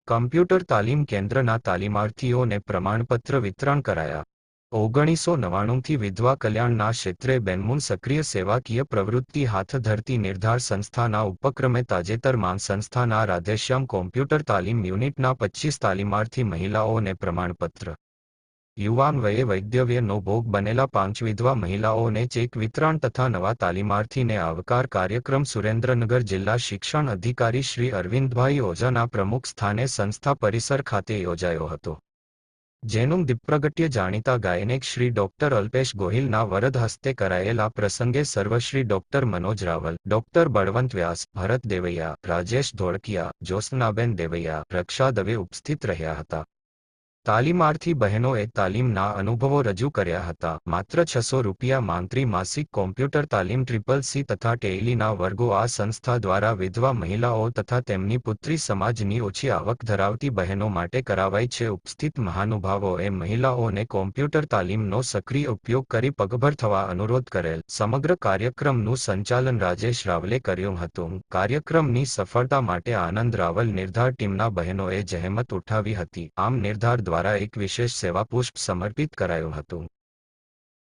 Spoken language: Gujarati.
કમ્પ્યુટર તાલીમ કેન્દ્રના તાલીમાર્થીઓને પ્રમાણપત્ર વિતરણ કરાયા. 1999થી વિધવા કલ્યાણના ક્ષેત્રે બેનમૂન સક્રિય સેવાકીય પ્રવૃત્તિ હાથ ધરતી નિર્ધાર સંસ્થાના ઉપક્રમે તાજેતરમાં સંસ્થાના રાધેશ્યામ કોમ્પ્યુટર તાલીમ યુનિટના 25 તાલીમાર્થી મહિલાઓને પ્રમાણપત્ર. યુવાન વયે વૈધવ્યનો ભોગ બનેલા 5 વિધવા મહિલાઓને ચેક વિતરણ તથા નવા તાલીમાર્થીને આવકાર કાર્યક્રમ સુરેન્દ્રનગર જિલ્લા શિક્ષણ અધિકારી શ્રી અરવિંદભાઈ ઓઝાના પ્રમુખ સ્થાને સંસ્થા પરિસર ખાતે યોજાયો હતો. જેનું દીપ્રગટ્ય જાણીતા ગાયનેક શ્રી ડોક્ટર અલ્પેશ ગોહિલના વરદ હસ્તે કરાયેલા પ્રસંગે સર્વશ્રી ડોક્ટર મનોજ રાવલ, ડોક્ટર બળવંત વ્યાસ, ભરત દેવૈયા, રાજેશ ધોળકિયા, જ્યોત્સનાબેન દેવૈયા, રક્ષા દવે ઉપસ્થિત રહ્યા હતા. તાલીમાર્થી બહેનોએ તાલીમના અનુભવો રજૂ કર્યા હતા. માત્ર ₹600 માંત્રી માસિક કોમ્પ્યુટર તાલીમ CCC તથા ટેલીના વર્ગો આ સંસ્થા દ્વારા વિધવા મહિલાઓ તથા તેમની પુત્રી સમાજની ઓછી આવક ધરાવતી બહેનો માટે કરાવાય છે. ઉપસ્થિત મહાનુભાવોએ મહિલાઓને કોમ્પ્યુટર તાલીમનો સક્રિય ઉપયોગ કરી પગભર થવા અનુરોધ કરેલ. સમગ્ર કાર્યક્રમનું સંચાલન રાજેશ રાવલે કર્યું હતું. કાર્યક્રમની સફળતા માટે આનંદ રાવલ નિર્ધાર ટીમના બહેનોએ જહેમત ઉઠાવી હતી. આમ નિર્ધાર દ્વારા એક વિશેષ સેવા પુષ્પ સમર્પિત કરાયું હતું.